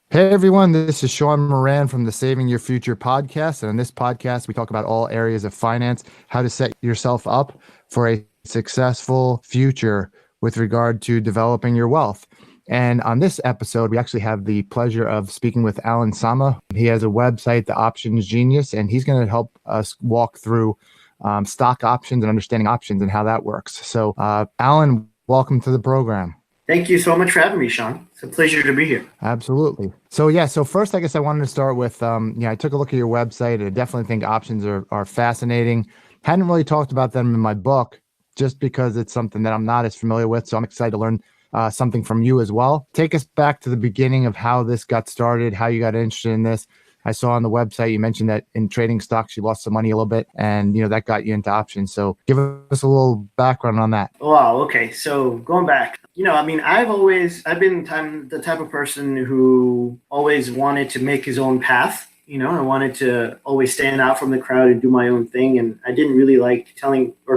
Hey everyone, this is Sean Moran from the Saving Your Future podcast. And in this podcast, we talk about all areas of finance, how to set yourself up for a successful future with regard to developing your wealth. And on this episode, we actually have the pleasure of speaking with Alan Sama. He has a website, The Options Genius, and he's going to help us walk through stock options and understanding options and how that works. So, Alan, welcome to the program. Thank you so much for having me, Sean. It's a pleasure to be here. Absolutely. So first, I guess I wanted to start with, I took a look at your website and I definitely think options are fascinating. Hadn't really talked about them in my book just because it's something that I'm not as familiar with. So I'm excited to learn something from you as well. Take us back to the beginning of how this got started, how you got interested in this. I saw on the website you mentioned that in trading stocks you lost some money a little bit, and that got you into options. So give us a little background on that. Wow. Okay. So going back, I've been the type of person who always wanted to make his own path. I wanted to always stand out from the crowd and do my own thing, and I didn't really like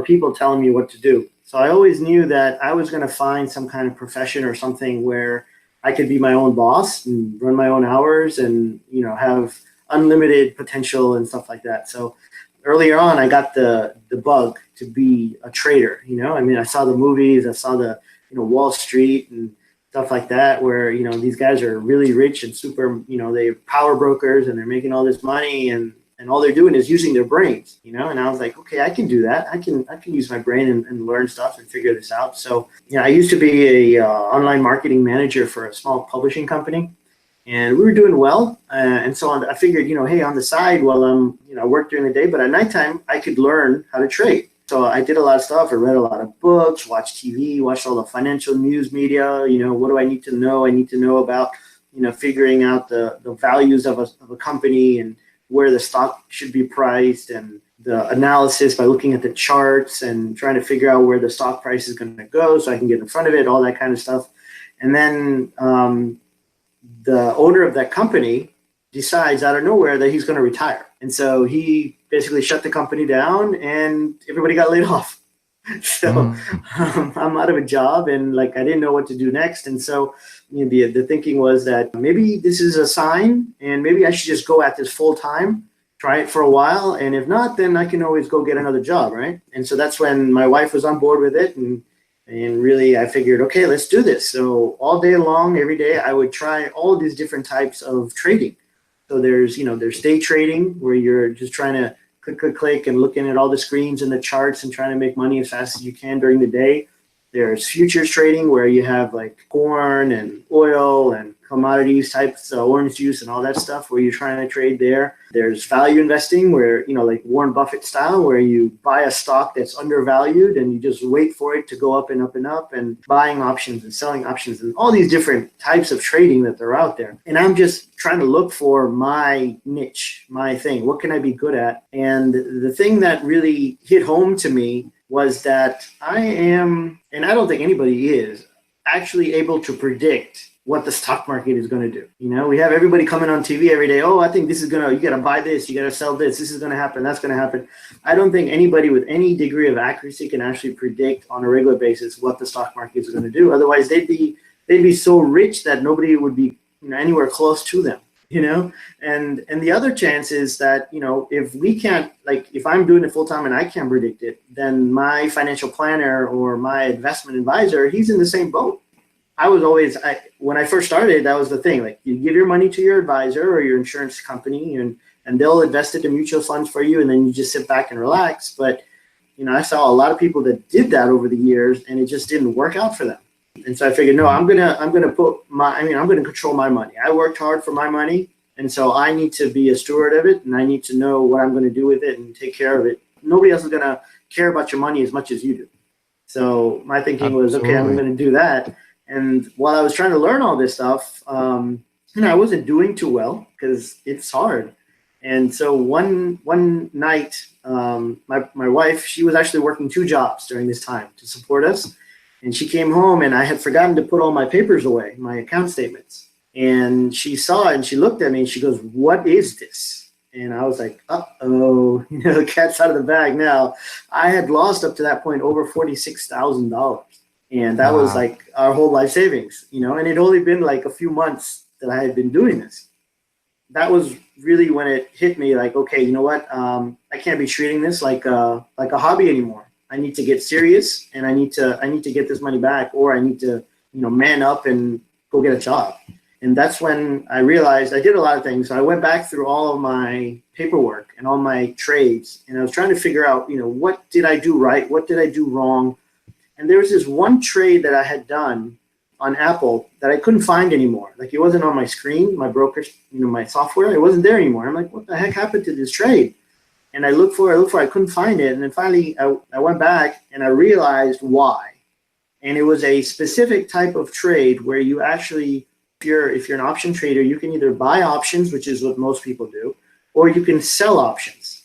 people telling me what to do. So I always knew that I was going to find some kind of profession or something where I could be my own boss and run my own hours and, have unlimited potential and stuff like that. So earlier on, I got the bug to be a trader. I saw the movies, I saw the, Wall Street and stuff like that, where, these guys are really rich and super, they're power brokers and they're making all this money and all they're doing is using their brains, and I was like, okay, I can do that. I can use my brain and learn stuff and figure this out. So, I used to be a online marketing manager for a small publishing company, and we were doing well. And so I figured, hey, on the side, while I work during the day, but at nighttime, I could learn how to trade. So I did a lot of stuff. I read a lot of books, watched TV, watched all the financial news media. What do I need to know? I need to know about, figuring out the values of a company and where the stock should be priced, and the analysis by looking at the charts and trying to figure out where the stock price is going to go so I can get in front of it, all that kind of stuff. And then the owner of that company decides out of nowhere that he's going to retire. And so he basically shut the company down and everybody got laid off. So I'm out of a job and I didn't know what to do next. And so the thinking was that maybe this is a sign and maybe I should just go at this full time, try it for a while. And if not, then I can always go get another job, right? And so that's when my wife was on board with it. And really I figured, okay, let's do this. So all day long, every day, I would try all these different types of trading. So there's day trading where you're just trying to click and looking at all the screens and the charts and trying to make money as fast as you can during the day. There's futures trading where you have corn and oil and commodities types, orange juice and all that stuff where you're trying to trade there. There's value investing where, like Warren Buffett style, where you buy a stock that's undervalued and you just wait for it to go up and up and up, and buying options and selling options and all these different types of trading that are out there. And I'm just trying to look for my niche, my thing. What can I be good at? And the thing that really hit home to me was that I am, and I don't think anybody is, actually able to predict what the stock market is going to do. We have everybody coming on TV every day. Oh, I think this is you got to buy this, you got to sell this is going to happen, that's going to happen. I don't think anybody with any degree of accuracy can actually predict on a regular basis what the stock market is going to do. Otherwise, they'd be so rich that nobody would be anywhere close to them. And the other chance is that, if we can't, if I'm doing it full time and I can't predict it, then my financial planner or my investment advisor, he's in the same boat. When I first started, that was the thing. You give your money to your advisor or your insurance company and they'll invest it in mutual funds for you. And then you just sit back and relax. But, I saw a lot of people that did that over the years and it just didn't work out for them. And so I figured, no, I'm gonna control my money. I worked hard for my money. And so I need to be a steward of it and I need to know what I'm going to do with it and take care of it. Nobody else is going to care about your money as much as you do. So my thinking was, okay, I'm going to do that. And while I was trying to learn all this stuff, I wasn't doing too well because it's hard. And so one night, my wife, she was actually working 2 jobs during this time to support us. And she came home and I had forgotten to put all my papers away, my account statements. And she saw it and she looked at me and she goes, "What is this?" And I was like, uh-oh, the cat's out of the bag now. I had lost up to that point over $46,000. And that was our whole life savings, and it'd only been a few months that I had been doing this. That was really when it hit me like, okay, you know what? I can't be treating this like a hobby anymore. I need to get serious, and I need to get this money back, or I need to, man up and go get a job. And that's when I realized I did a lot of things. So I went back through all of my paperwork and all my trades, and I was trying to figure out, what did I do right? What did I do wrong? And there was this one trade that I had done on Apple that I couldn't find anymore. Like, it wasn't on my screen, my broker's, my software, it wasn't there anymore. I'm like, what the heck happened to this trade? And I looked for it, I couldn't find it. And then finally I went back and I realized why. And it was a specific type of trade where you actually, if you're an option trader, you can either buy options, which is what most people do, or you can sell options.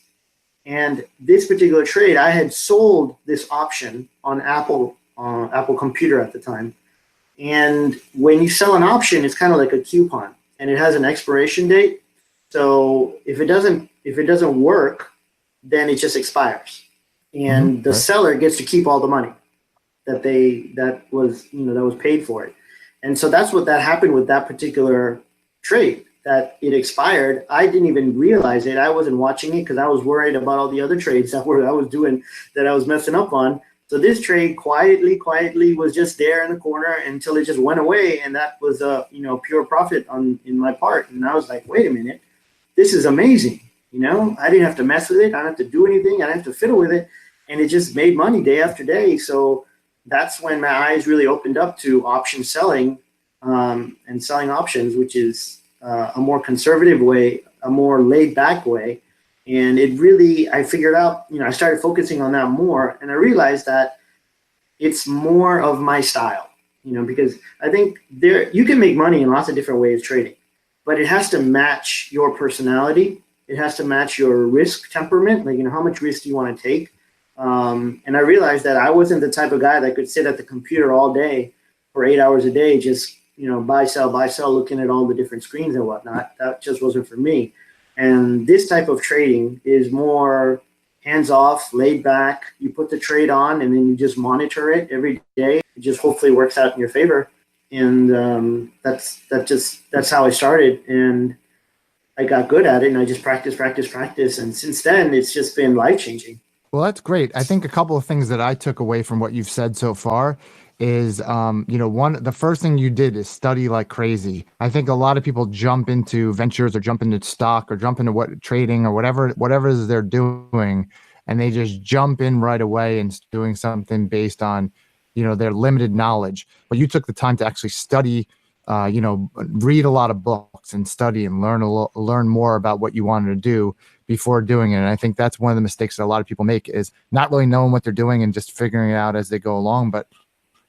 And this particular trade, I had sold this option on Apple computer at the time. And when you sell an option, it's kind of like a coupon, and it has an expiration date. So if it doesn't work, then it just expires, and the seller gets to keep all the money that was paid for it. And so that's what happened with that particular trade, that it expired. I didn't even realize it. I wasn't watching it because I was worried about all the other trades that I was doing that I was messing up on. So this trade quietly was just there in the corner until it just went away, and that was pure profit in my part. And I was like, wait a minute, this is amazing. I didn't have to mess with it. I didn't have to do anything. I didn't have to fiddle with it, and it just made money day after day. So that's when my eyes really opened up to option selling, and selling options, which is a more conservative way, a more laid back way. And it really, I figured out, I started focusing on that more, and I realized that it's more of my style, because I think you can make money in lots of different ways trading, but it has to match your personality. It has to match your risk temperament, like, how much risk do you want to take? And I realized that I wasn't the type of guy that could sit at the computer all day for 8 hours a day, just, buy, sell, looking at all the different screens and whatnot. That just wasn't for me. And this type of trading is more hands-off, laid back. You put the trade on, and then you just monitor it every day. It just hopefully works out in your favor. And that's how I started. And I got good at it, and I just practice. And since then, it's just been life-changing. Well, that's great. I think a couple of things that I took away from what you've said so far is, the first thing you did is study like crazy. I think a lot of people jump into ventures or jump into stock or jump into trading or whatever it is they're doing, and they just jump in right away and doing something based on, their limited knowledge. But you took the time to actually study, read a lot of books and study and learn more about what you wanted to do before doing it. And I think that's one of the mistakes that a lot of people make, is not really knowing what they're doing and just figuring it out as they go along. But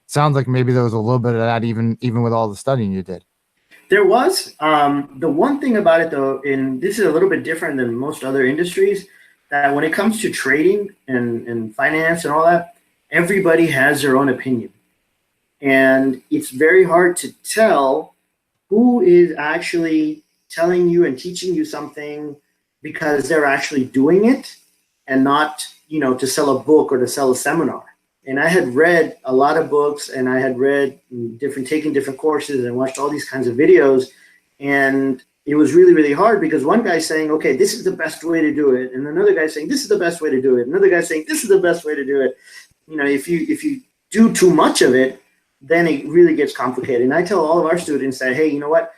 sounds like maybe there was a little bit of that even with all the studying you did. There was. The one thing about it, though, and this is a little bit different than most other industries, that when it comes to trading and finance and all that, everybody has their own opinion. And it's very hard to tell who is actually telling you and teaching you something because they're actually doing it, and not, to sell a book or to sell a seminar. And I had read a lot of books, and I had read taken different courses and watched all these kinds of videos. And it was really, really hard because one guy's saying, okay, this is the best way to do it. And another guy's saying, this is the best way to do it. Another guy's saying, this is the best way to do it. If you do too much of it, then it really gets complicated. And I tell all of our students that, hey, you know what?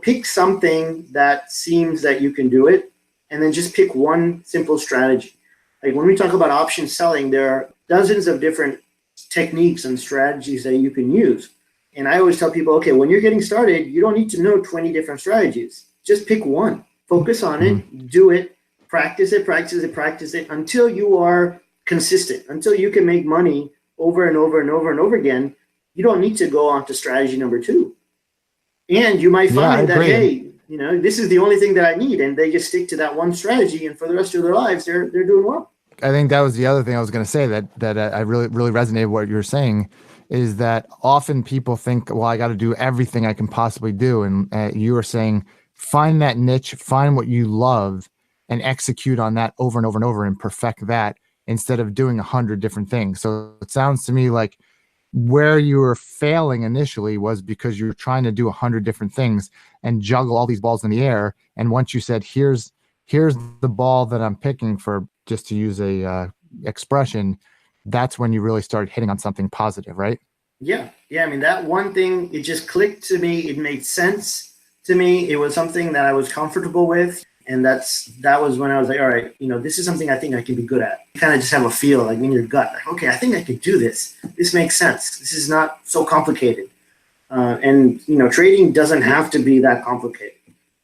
Pick something that seems that you can do it, and then just pick one simple strategy. Like when we talk about option selling, there are dozens of different techniques and strategies that you can use. And I always tell people, okay, when you're getting started, you don't need to know 20 different strategies. Just pick one, focus on it, do it, practice it until you are consistent, until you can make money over and over again. You don't need to go on to strategy number 2. And you might find that, hey, this is the only thing that I need. And they just stick to that one strategy, and for the rest of their lives, they're doing well. I think that was the other thing I was going to say that I really resonated with what you're saying, is that often people think, well, I got to do everything I can possibly do. And you were saying, find that niche, find what you love, and execute on that over and over and perfect that, instead of doing 100 different things. So it sounds to me like where you were failing initially was because you were trying to do 100 different things and juggle all these balls in the air. And once you said, here's the ball that I'm picking, for just to use a expression, that's when you really started hitting on something positive, right? Yeah. Yeah. I mean, that one thing, it just clicked to me. It made sense to me. It was something that I was comfortable with. And that was when I was like, all right, this is something I think I can be good at. You kind of just have a feel like in your gut, like, okay, I think I could do this. This makes sense. This is not so complicated. And trading doesn't have to be that complicated.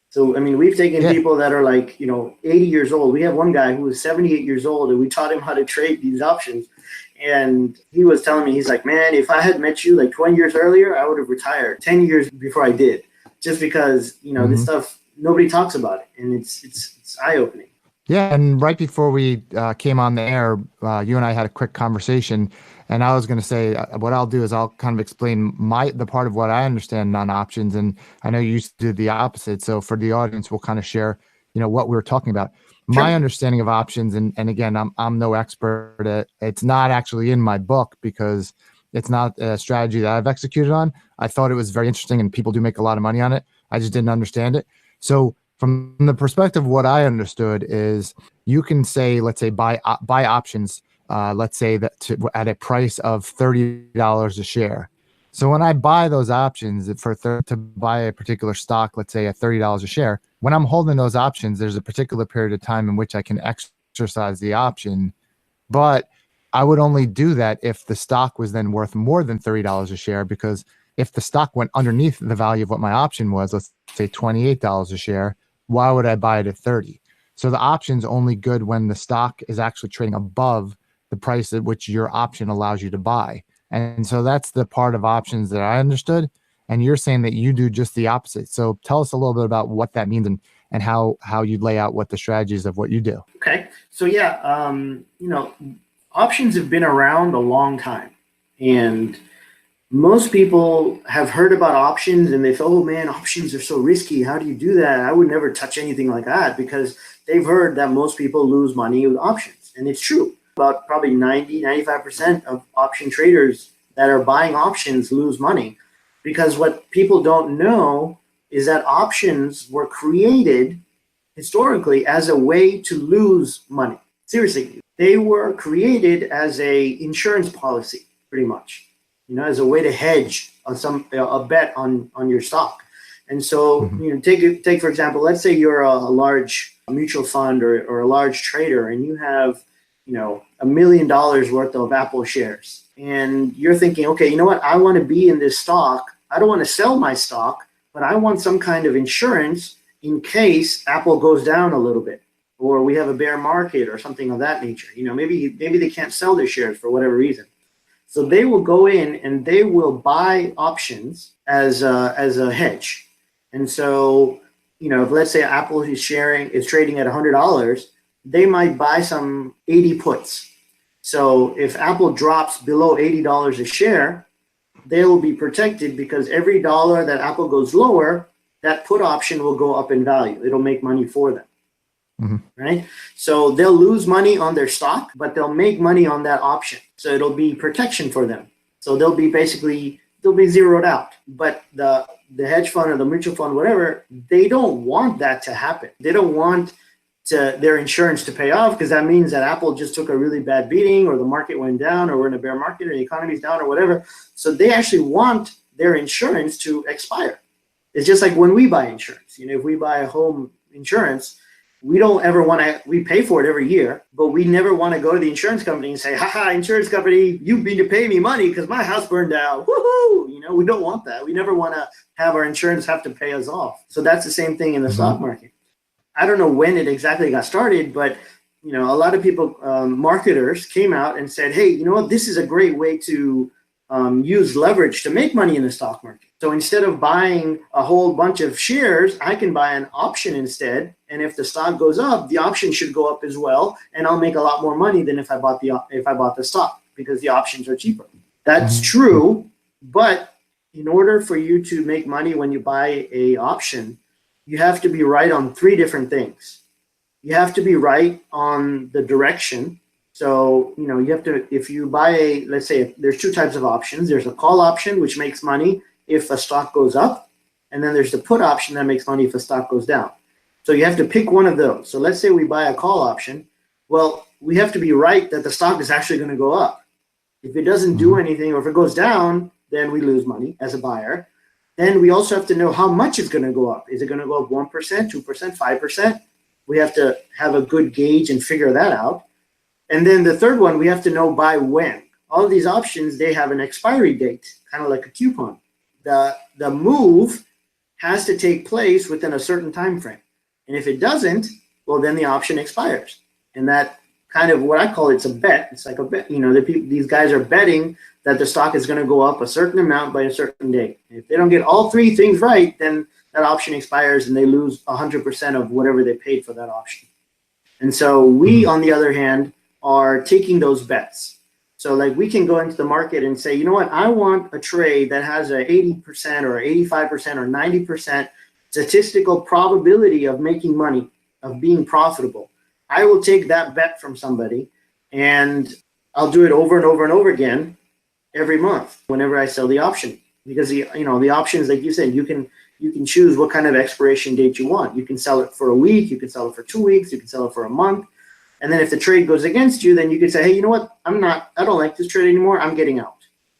So, I mean, we've taken people that are like, 80 years old. We have one guy who was 78 years old, and we taught him how to trade these options. And he was telling me, he's like, man, if I had met you like 20 years earlier, I would have retired 10 years before I did, just because, this stuff, nobody talks about it. And it's eye-opening. Yeah, and right before we came on the air, you and I had a quick conversation, and I was going to say what I'll do is I'll kind of explain the part of what I understand on options, and I know you used to do the opposite. So for the audience, we'll kind of share, what we were talking about. Sure. My understanding of options, and again, I'm no expert. It's not actually in my book because it's not a strategy that I've executed on. I thought it was very interesting, and people do make a lot of money on it. I just didn't understand it. So from the perspective of what I understood is you can say, let's say buy options, let's say that at a price of $30 a share. So when I buy those options to buy a particular stock, let's say at $30 a share, when I'm holding those options, there's a particular period of time in which I can exercise the option. But I would only do that if the stock was then worth more than $30 a share, because if the stock went underneath the value of what my option was, let's say $28 a share, why would I buy it at 30? So the option's only good when the stock is actually trading above the price at which your option allows you to buy. And so that's the part of options that I understood. And you're saying that you do just the opposite. So tell us a little bit about what that means and how you lay out what the strategies of what you do. Okay. So yeah, options have been around a long time. And most people have heard about options and they thought, oh man, options are so risky. How do you do that? I would never touch anything like that, because they've heard that most people lose money with options. And it's true. About probably 95% of option traders that are buying options lose money, because what people don't know is that options were created historically as a way to lose money. Seriously, they were created as a insurance policy, pretty much. As a way to hedge on a bet on your stock. And so, take for example, let's say you're a large mutual fund or a large trader, and you have, $1 million worth of Apple shares. And you're thinking, okay, you know what? I want to be in this stock. I don't want to sell my stock, but I want some kind of insurance in case Apple goes down a little bit, or we have a bear market or something of that nature. Maybe they can't sell their shares for whatever reason. So they will go in and they will buy options as a hedge. And so, if let's say Apple is trading at $100, they might buy some 80 puts. So if Apple drops below $80 a share, they will be protected, because every dollar that Apple goes lower, that put option will go up in value. It'll make money for them. Right? So they'll lose money on their stock, but they'll make money on that option. So it'll be protection for them. So they'll be zeroed out. But the hedge fund or the mutual fund, whatever, they don't want that to happen. They don't want their insurance to pay off, because that means that Apple just took a really bad beating, or the market went down, or we're in a bear market, or the economy's down, or whatever. So they actually want their insurance to expire. It's just like when we buy insurance. If we buy a home insurance, we don't ever want to, we pay for it every year, but we never want to go to the insurance company and say, haha, insurance company, you need to pay me money because my house burned down. Woohoo! We don't want that. We never want to have our insurance have to pay us off. So that's the same thing in the stock market. I don't know when it exactly got started, but a lot of people, marketers came out and said, hey, this is a great way to use leverage to make money in the stock market. So instead of buying a whole bunch of shares, I can buy an option instead. And if the stock goes up, the option should go up as well, and I'll make a lot more money than if I bought the stock, because the options are cheaper. That's true, but in order for you to make money when you buy a option, you have to be right on three different things. You have to be right on the direction. So, you have to, if you buy let's say there's two types of options. There's a call option, which makes money if a stock goes up. And then there's the put option that makes money if a stock goes down. So you have to pick one of those. So let's say we buy a call option. Well, we have to be right that the stock is actually going to go up. If it doesn't do anything, or if it goes down, then we lose money as a buyer. Then we also have to know how much it's going to go up. Is it going to go up 1%, 2%, 5%? We have to have a good gauge and figure that out. And then the third one, we have to know by when. All of these options, they have an expiry date, kind of like a coupon. The move has to take place within a certain time frame. And if it doesn't, well, then the option expires. And that kind of what I call it's a bet. It's like a bet. These guys are betting that the stock is going to go up a certain amount by a certain date. If they don't get all three things right, then that option expires and they lose 100% of whatever they paid for that option. And so we, on the other hand, are taking those bets. So like we can go into the market and say, you know what, I want a trade that has a 80% or 85% or 90% statistical probability of making money, of being profitable. I will take that bet from somebody and I'll do it over and over and over again every month whenever I sell the option. Because the options, like you said, you can choose what kind of expiration date you want. You can sell it for a week, you can sell it for 2 weeks, you can sell it for a month. And then if the trade goes against you, then you can say, hey, you know what? I don't like this trade anymore. I'm getting out.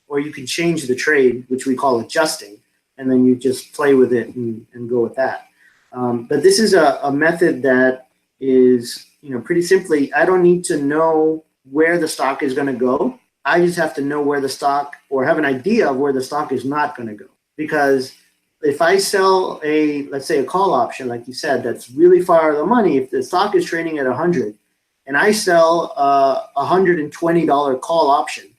Or you can change the trade, which we call adjusting, and then you just play with it and go with that. But this is a method that is, pretty simply, I don't need to know where the stock is going to go. I just have to know where the stock, or have an idea of where the stock is not going to go. Because if I sell let's say a call option, like you said, that's really far out of the money, if the stock is trading at 100 and I sell a $120 call option,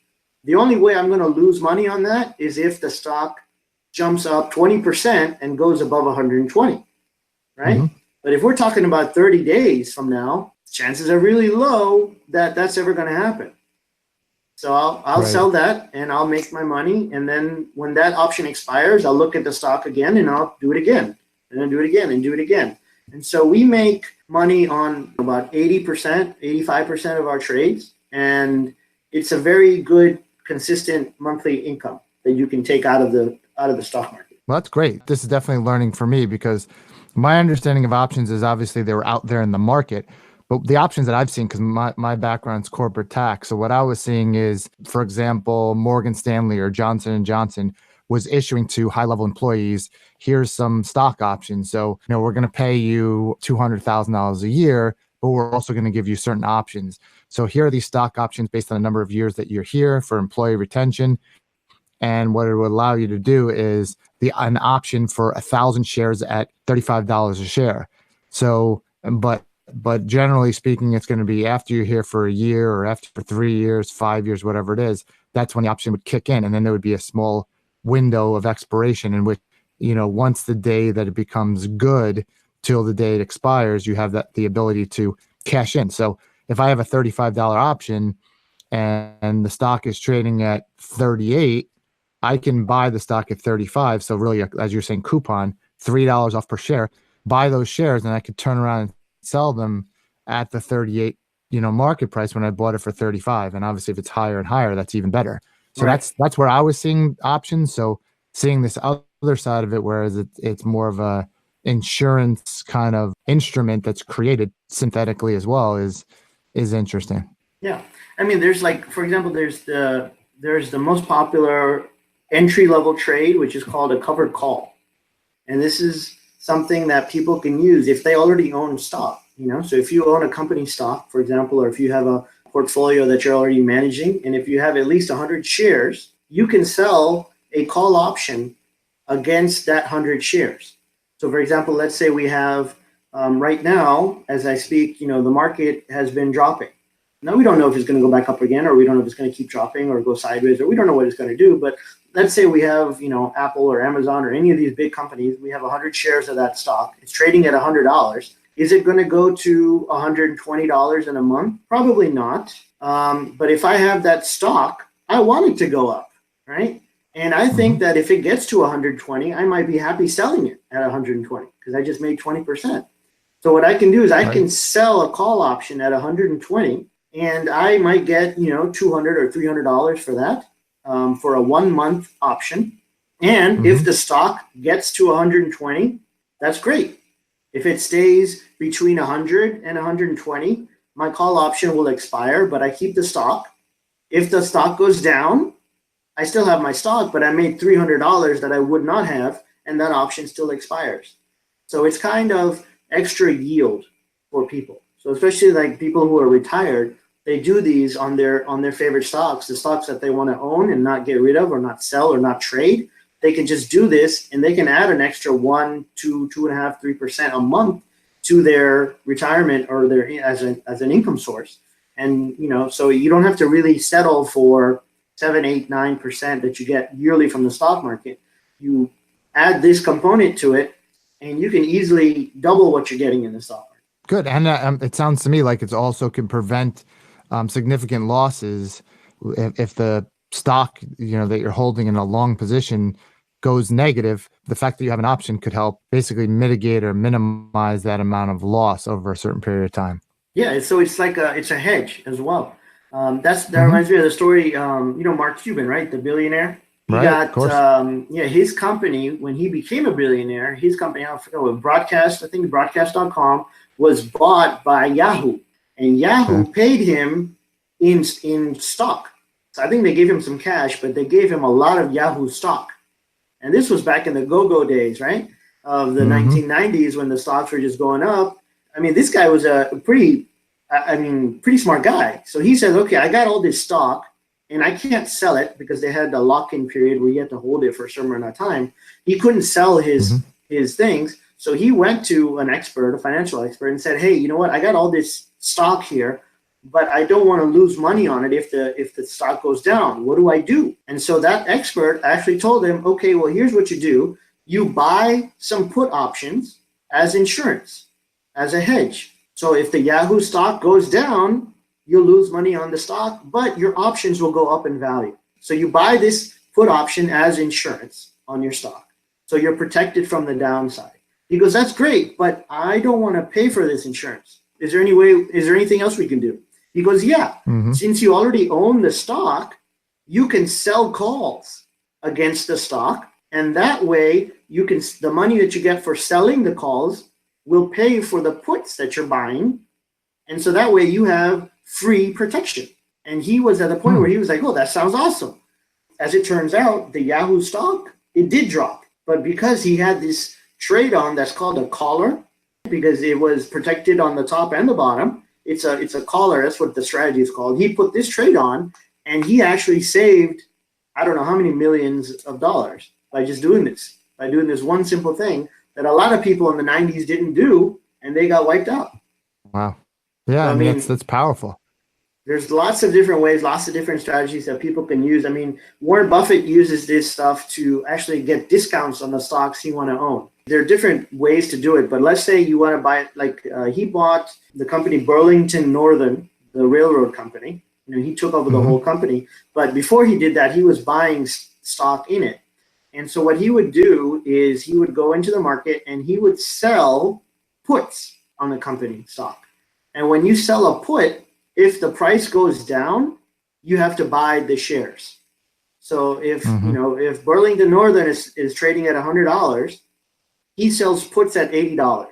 the only way I'm going to lose money on that is if the stock jumps up 20% and goes above 120, right? Mm-hmm. But if we're talking about 30 days from now, chances are really low that that's ever going to happen. So I'll sell that and I'll make my money. And then when that option expires, I'll look at the stock again and I'll do it again and then do it again and do it again. And so we make money on about 80%, 85% of our trades. And it's a very good, consistent monthly income that you can take out of the stock market. Well, that's great. This is definitely learning for me, because my understanding of options is obviously they were out there in the market. But the options that I've seen, because my background's corporate tax, so what I was seeing is, for example, Morgan Stanley or Johnson & Johnson was issuing to high-level employees, here's some stock options. So, we're going to pay you $200,000 a year, but we're also going to give you certain options. So here are these stock options based on the number of years that you're here for employee retention. And what it would allow you to do is an option for 1,000 shares at $35 a share. So, but generally speaking, it's going to be after you're here for a year or after for 3 years, 5 years, whatever it is, that's when the option would kick in. And then there would be a small window of expiration in which, once the day that it becomes good till the day it expires, you have the ability to cash in. So if I have a $35 option and the stock is trading at 38, I can buy the stock at 35. So really, as you're saying, coupon, $3 off per share, buy those shares, and I could turn around and sell them at the 38, market price when I bought it for 35. And obviously if it's higher and higher, that's even better. So right. That's where I was seeing options. So seeing this other side of it, whereas it's more of a insurance kind of instrument that's created synthetically as well, is interesting. Yeah. I mean, there's for example, there's the most popular entry-level trade, which is called a covered call. And this is something that people can use if they already own stock, So if you own a company stock, for example, or if you have a portfolio that you're already managing, and if you have at least 100 shares, you can sell a call option against that 100 shares. So for example, let's say we have right now, as I speak, the market has been dropping. Now we don't know if it's going to go back up again, or we don't know if it's going to keep dropping or go sideways, or we don't know what it's going to do. But let's say we have, Apple or Amazon or any of these big companies, we have 100 shares of that stock. It's trading at $100. Is it going to go to $120 in a month? Probably not. But if I have that stock, I want it to go up, right? And I think that if it gets to 120, I might be happy selling it at 120 because I just made 20%. So what I can do is I can sell a call option at 120, and I might get, $200 or $300 for that, for a 1 month option. And if the stock gets to 120, that's great. If it stays between 100 and 120, my call option will expire, but I keep the stock. If the stock goes down, I still have my stock, but I made $300 that I would not have, and that option still expires. So it's kind of extra yield for people. So especially like people who are retired, they do these on their favorite stocks, the stocks that they want to own and not get rid of or not sell or not trade. They can just do this, and they can add an extra 1, 2, 2.5, 3% a month to their retirement or their as an income source. And so you don't have to really settle for 7, 8, 9% that you get yearly from the stock market. You add this component to it, and you can easily double what you're getting in the stock market. Good, and it sounds to me like it's also can prevent significant losses if the stock that you're holding in a long position goes negative. The fact that you have an option could help basically mitigate or minimize that amount of loss over a certain period of time. Yeah, so it's like it's a hedge as well. That reminds me of the story. Mark Cuban, right, the billionaire. He right, got his company, when he became a billionaire, his company, I forgot what, broadcast.com was bought by Yahoo, and Yahoo paid him in stock. So I think they gave him some cash, but they gave him a lot of Yahoo stock. And this was back in the go-go days, right, of the 1990s, when the stocks were just going up. I mean, this guy was a pretty smart guy. So he said, okay, I got all this stock, and I can't sell it because they had the lock-in period where you had to hold it for a certain amount of time. He couldn't sell his things. So he went to an expert, a financial expert, and said, hey, you know what? I got all this stock here, but I don't want to lose money on it if the stock goes down. What do I do? And so that expert actually told him, okay, well, here's what you do. You buy some put options as insurance, as a hedge. So if the Yahoo stock goes down, you'll lose money on the stock, but your options will go up in value. So you buy this put option as insurance on your stock. So you're protected from the downside. He goes, that's great, but I don't want to pay for this insurance. Is there anything else we can do? He goes, yeah, since you already own the stock, you can sell calls against the stock. And that way the money that you get for selling the calls will pay for the puts that you're buying. And so that way you have free protection. And he was at the point where he was like, oh, that sounds awesome. As it turns out, the Yahoo stock, it did drop. But because he had this trade on that's called a collar, because it was protected on the top and the bottom, it's a collar. That's what the strategy is called. He put this trade on, and he actually saved, I don't know how many millions of dollars by just doing this one simple thing that a lot of people in the 90s didn't do, and they got wiped out. Wow. Yeah, so, I mean, that's powerful. There's lots of different ways, lots of different strategies that people can use. I mean, Warren Buffett uses this stuff to actually get discounts on the stocks he want to own. There are different ways to do it, but let's say you want to buy, he bought the company Burlington Northern, the railroad company. He took over the whole company. But before he did that, he was buying stock in it. And so what he would do is he would go into the market and he would sell puts on the company stock. And when you sell a put, if the price goes down, you have to buy the shares. So if if Burlington Northern is trading at $100, he sells puts at $80.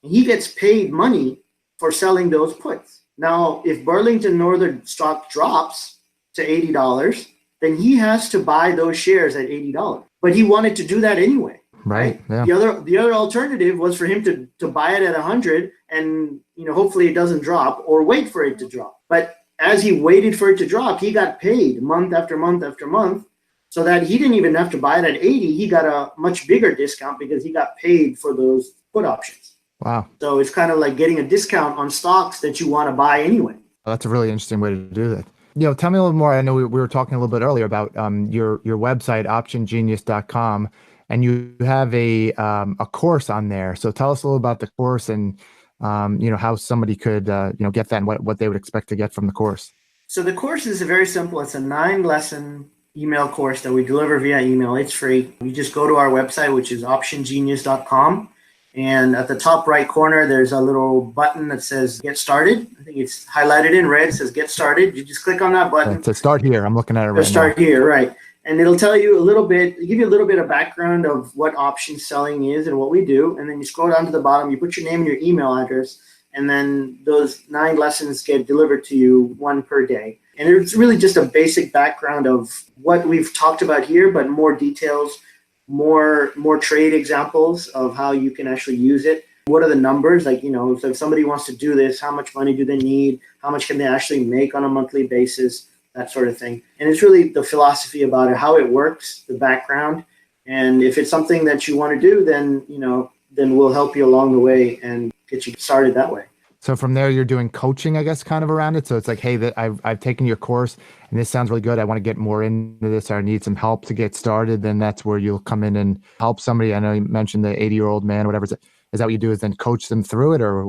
And he gets paid money for selling those puts. Now, if Burlington Northern stock drops to $80, then he has to buy those shares at $80. But he wanted to do that anyway. Right. Yeah. The other alternative was for him to buy it at 100 and hopefully it doesn't drop, or wait for it to drop. But as he waited for it to drop, he got paid month after month after month, so that he didn't even have to buy it at 80. He got a much bigger discount because he got paid for those put options. Wow. So it's kind of like getting a discount on stocks that you want to buy anyway. Well, that's a really interesting way to do that. Tell me a little more. I know we were talking a little bit earlier about your website, optiongenius.com, and you have a course on there. So tell us a little about the course and how somebody could get that and what they would expect to get from the course. So the course is very simple. It's a 9-lesson email course that we deliver via email. It's free. You just go to our website, which is optiongenius.com, And at the top right corner, there's a little button that says Get Started. I think it's highlighted in red. It says Get Started. You just click on that button. To start here. I'm looking at it right now. Start here, right. And it'll tell you a little bit, give you a little bit of background of what option selling is and what we do. And then you scroll down to the bottom, you put your name and your email address, and then those 9 lessons get delivered to you, 1 per day. And it's really just a basic background of what we've talked about here, but more details, more trade examples of how you can actually use it. What are the numbers? Like, so if somebody wants to do this, how much money do they need? How much can they actually make on a monthly basis? That sort of thing. And it's really the philosophy about it, how it works, the background. And if it's something that you want to do, then, then we'll help you along the way and get you started that way. So from there, you're doing coaching, I guess, kind of around it. So it's like, hey, I've taken your course and this sounds really good. I want to get more into this. Or I need some help to get started. Then that's where you'll come in and help somebody. I know you mentioned the 80-year-old man, whatever. Is that what you do, is then coach them through it, or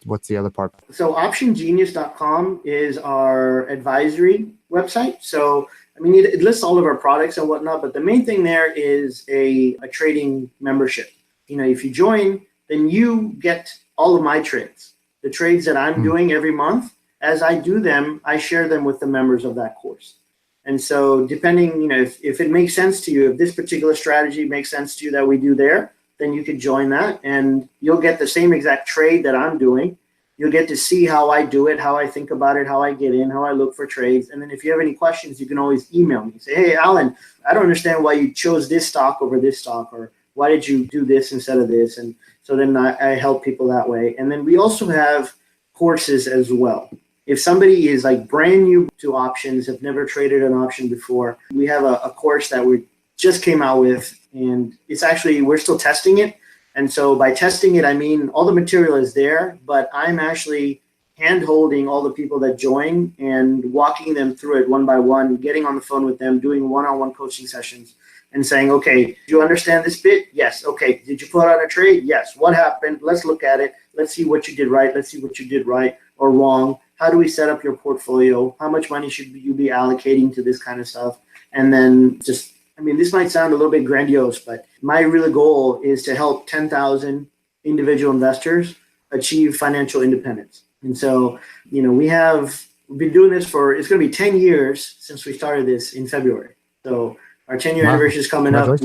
what's the other part? So optiongenius.com is our advisory website. So, I mean, it lists all of our products and whatnot, but the main thing there is a trading membership. If you join, then you get all of my trades. The trades that I'm doing every month, as I do them, I share them with the members of that course. And so depending, if it makes sense to you, if this particular strategy makes sense to you that we do there, then you could join that and you'll get the same exact trade that I'm doing. You'll get to see how I do it, how I think about it, how I get in, how I look for trades. And then if you have any questions, you can always email me. Say, hey, Alan, I don't understand why you chose this stock over this stock, or why did you do this instead of this? And so then I help people that way. And then we also have courses as well. If somebody is like brand new to options, have never traded an option before, we have a course that we just came out with, and it's actually, we're still testing it. And so by testing it, I mean, all the material is there, but I'm actually hand-holding all the people that join and walking them through it one by one, getting on the phone with them, doing one-on-one coaching sessions and saying, okay, do you understand this bit? Yes. Okay. Did you put out a trade? Yes. What happened? Let's look at it. Let's see what you did right. Let's see what you did right or wrong. How do we set up your portfolio? How much money should you be allocating to this kind of stuff? And then just, I mean, this might sound a little bit grandiose, but my real goal is to help 10,000 individual investors achieve financial independence. And so, we've been doing this for, it's going to be 10 years since we started this in February. So our 10-year anniversary is coming up.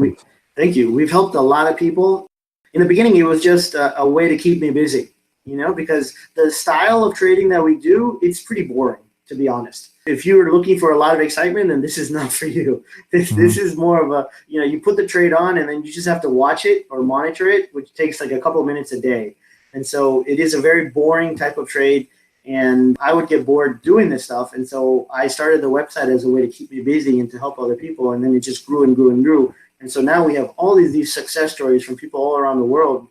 Thank you. We've helped a lot of people. In the beginning, it was just a way to keep me busy, because the style of trading that we do, it's pretty boring, to be honest. If you were looking for a lot of excitement, then this is not for you. This is more of a, you put the trade on and then you just have to watch it or monitor it, which takes like a couple of minutes a day. And so it is a very boring type of trade. And I would get bored doing this stuff. And so I started the website as a way to keep me busy and to help other people. And then it just grew and grew and grew. And so now we have all these success stories from people all around the world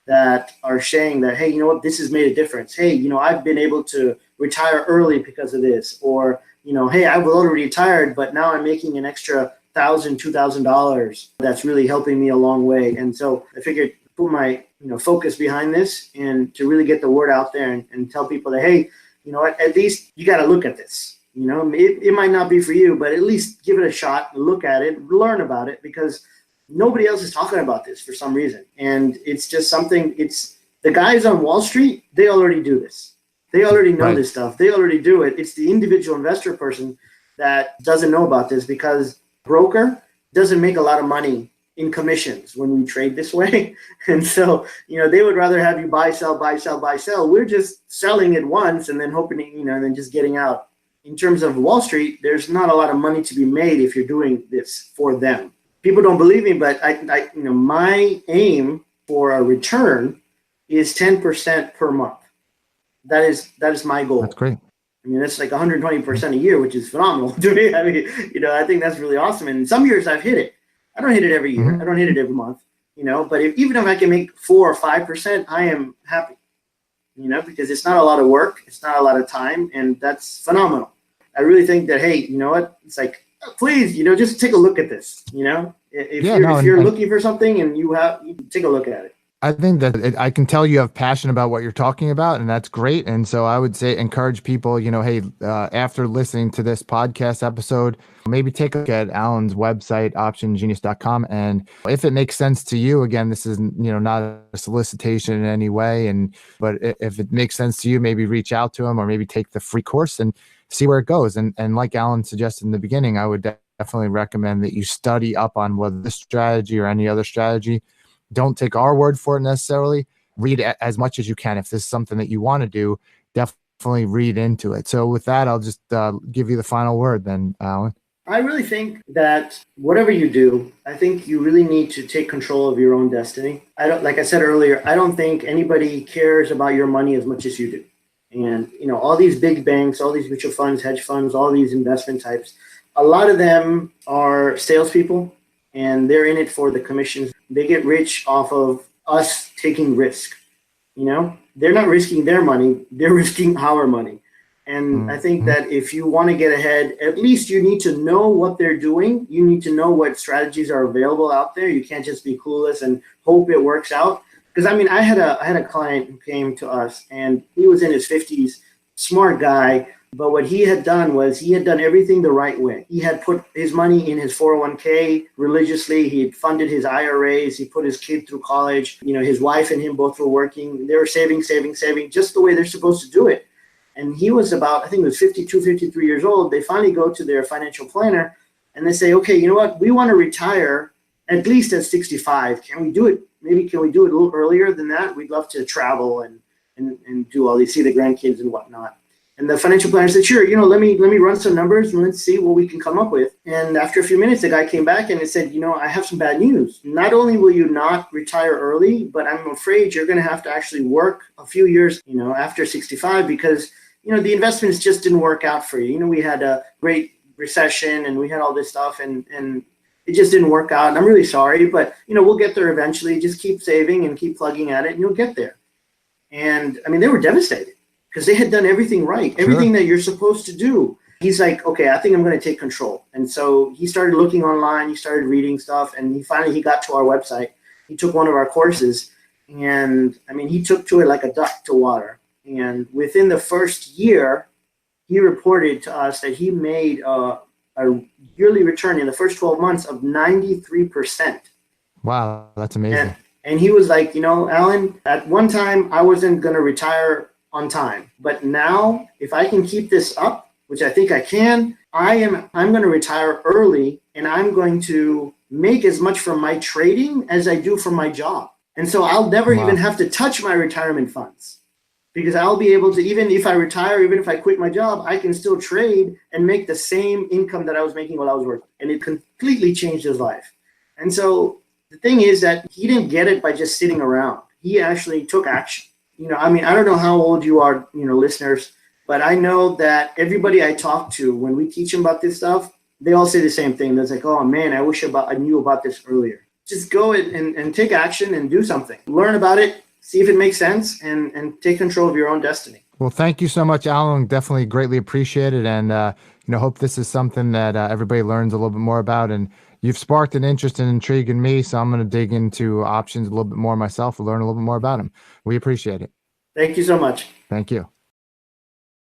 that are saying that, hey, you know what, this has made a difference. Hey, I've been able to retire early because of this. Or, hey, I've already retired, but now I'm making an extra $1,000, $2,000. That's really helping me a long way. And so I figured put my focus behind this and to really get the word out there and tell people that, hey, at least you got to look at this. It might not be for you, but at least give it a shot, look at it, learn about it, because nobody else is talking about this for some reason. And it's just something, it's the guys on Wall Street, they already do this. They already know this stuff. They already do it. It's the individual investor person that doesn't know about this, because broker doesn't make a lot of money in commissions when we trade this way. And so, they would rather have you buy, sell, buy, sell, buy, sell. We're just selling it once and then hoping, and then just getting out. In terms of Wall Street, there's not a lot of money to be made if you're doing this for them. People don't believe me, but I my aim for a return is 10% per month. That is my goal. That's great. I mean, that's like 120% a year, which is phenomenal to me. I mean, I think that's really awesome. And some years I've hit it. I don't hit it every year. I don't hit it every month, but even if I can make 4 or 5%, I am happy, because it's not a lot of work. It's not a lot of time. And that's phenomenal. I really think that, hey, you know what? It's like, please, just take a look at this, if you're looking for something and you take a look at it. I think that I can tell you have passion about what you're talking about, and that's great. And so I would say encourage people, hey, after listening to this podcast episode, maybe take a look at Alan's website, optiongenius.com. And if it makes sense to you, again, this is, not a solicitation in any way. But if it makes sense to you, maybe reach out to him or maybe take the free course and see where it goes. And like Alan suggested in the beginning, I would definitely recommend that you study up on whether this strategy or any other strategy. Don't take our word for it necessarily. Read as much as you can. If this is something that you want to do, definitely read into it. So with that, I'll just give you the final word then, Alan. I really think that whatever you do, I think you really need to take control of your own destiny. Like I said earlier, I don't think anybody cares about your money as much as you do. And, all these big banks, all these mutual funds, hedge funds, all these investment types, a lot of them are salespeople and they're in it for the commissions. They get rich off of us taking risk. They're not risking their money, they're risking our money. And I think that if you want to get ahead, at least you need to know what they're doing. You need to know what strategies are available out there. You can't just be clueless and hope it works out. Because I had a client who came to us and he was in his 50s, smart guy. But what he had done was he had done everything the right way. He had put his money in his 401k religiously. He had funded his IRAs. He put his kid through college. His wife and him both were working. They were saving, just the way they're supposed to do it. And he was about, I think it was 52, 53 years old. They finally go to their financial planner and they say, okay, you know what? We want to retire at least at 65. Can we do it? Maybe can we do it a little earlier than that? We'd love to travel and do all these, see the grandkids and whatnot. And the financial planner said, sure, let me run some numbers and let's see what we can come up with. And after a few minutes, the guy came back and said, I have some bad news. Not only will you not retire early, but I'm afraid you're going to have to actually work a few years, after 65 because, the investments just didn't work out for you. We had a great recession and we had all this stuff and it just didn't work out. And I'm really sorry, but, we'll get there eventually. Just keep saving and keep plugging at it and you'll get there. And they were devastated. Because they had done everything right, everything that you're supposed to do. He's like, okay, I think I'm going to take control. And so he started looking online, he started reading stuff, and he got to our website. He took one of our courses, and he took to it like a duck to water. And within the first year, he reported to us that he made a yearly return in the first 12 months of 93%. Wow, that's amazing. And he was like, Alan, at one time I wasn't going to retire on time. But now, if I can keep this up, which I think I can, I'm going to retire early and I'm going to make as much from my trading as I do from my job. And so I'll never even have to touch my retirement funds because I'll be able to, even if I retire, even if I quit my job, I can still trade and make the same income that I was making while I was working. And it completely changed his life. And so the thing is that he didn't get it by just sitting around. He actually took action. I don't know how old you are, listeners, but I know that everybody I talk to, when we teach them about this stuff, they all say the same thing. They're like, oh man, I wish I knew about this earlier. Just go and take action and do something. Learn about it, see if it makes sense, and take control of your own destiny. Well, thank you so much, Alan. Definitely greatly appreciate it. And, hope this is something that everybody learns a little bit more about. And you've sparked an interest and intrigue in me, so I'm going to dig into options a little bit more myself and learn a little bit more about them. We appreciate it. Thank you so much. Thank you.